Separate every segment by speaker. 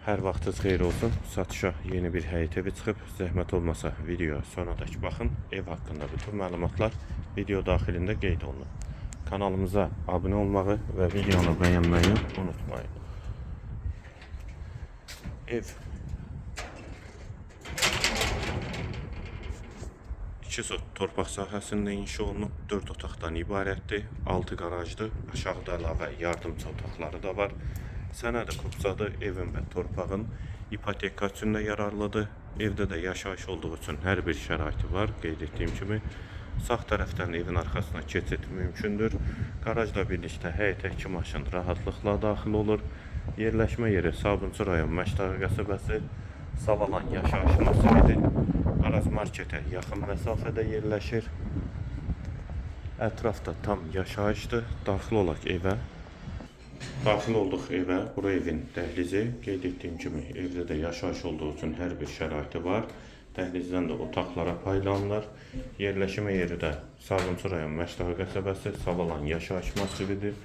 Speaker 1: Hər vaxtınız xeyir olsun. Satışa yeni bir həyət evi çıxıb. Zəhmət olmasa videoya sonadək baxın. Ev haqqında bütün məlumatlar video daxilində qeyd olunur. Kanalımıza abunə olmağı və videonu bəyənməyi unutmayın. Ev 2 sot torpaq sahəsində inşa olunub, 4 otaqdan ibarətdir, 6 qarajdır, aşağıda əlavə yardımçı otaqları da var. Sənədi kupçadır, evin və torpağın ipotekasında yararlıdır. Evdə də yaşayış olduğu üçün hər bir şəraiti var, qeyd etdiyim kimi. Sağ tərəfdən evin arxasına keçid mümkündür. Qarajla birlikdə həyətə 2 maşın rahatlıqla daxil olur. Yerləşmə yeri Sabunçu rayon Məşdağı qəsəbəsi, Savalan yaşayış massividir. Araz marketə yaxın məsafədə yerləşir. Ətrafda tam yaşayışdır. Daxil olaq evə. Daxil olduq evə. Bura evin dəhlizi. Qeyd etdiyim kimi evdə də yaşayış olduğu üçün hər bir şəraiti var. Dəhlizdən də otaqlara paylanılır. Yerləşmə yeri də Sabunçu rayon Məşdağı qəsəbəsi, Savalan yaşayış massividir.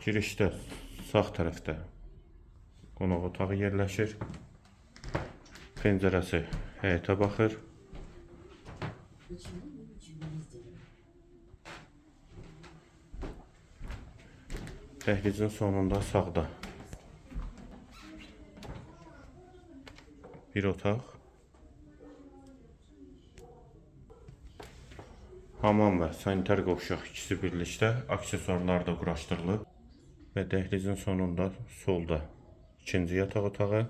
Speaker 1: Girişdə sağ tərəfdə qonaq otağı yerləşir. Pəncərəsi həyətə baxır. Dəhlizin sonunda sağda bir otaq. Hamam və sanitar qovşaq ikisi birlikdə aksesuarlar da quraşdırılıb. Və dəhlizin sonunda solda ikinci yataq otağı.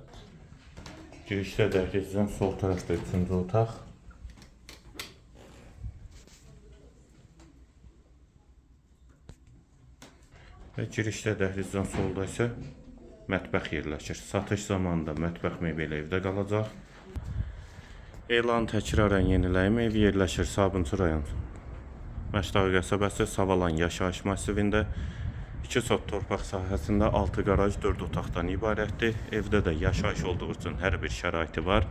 Speaker 1: Girişdə dəhlizdən sol tərəfdə üçüncü otaq. Və girişdə dəhlizdən solda isə mətbəx yerləşir. Satış zamanında mətbəx mebeli evdə qalacaq. Elan təkrarən yeniləyim. Ev yerləşir Sabunçu rayon Məşdağı qəsəbəsi, Savalan yaşayış massivində. 2 sot torpaq sahəsində 6 qaraj 4 otaqdan ibarətdir. Evdə də yaşayış olduğu üçün hər bir şəraiti var.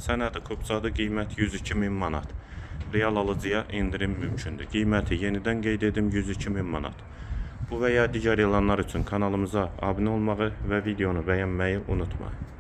Speaker 1: Sənədi kupçadır, qiymət 102.000 manat. Real alıcıya endirim mümkündür. Qiyməti yenidən qeyd edim 102.000 manat. Bu və ya digər elanlar üçün kanalımıza abunə olmağı və videonu bəyənməyi unutmayın.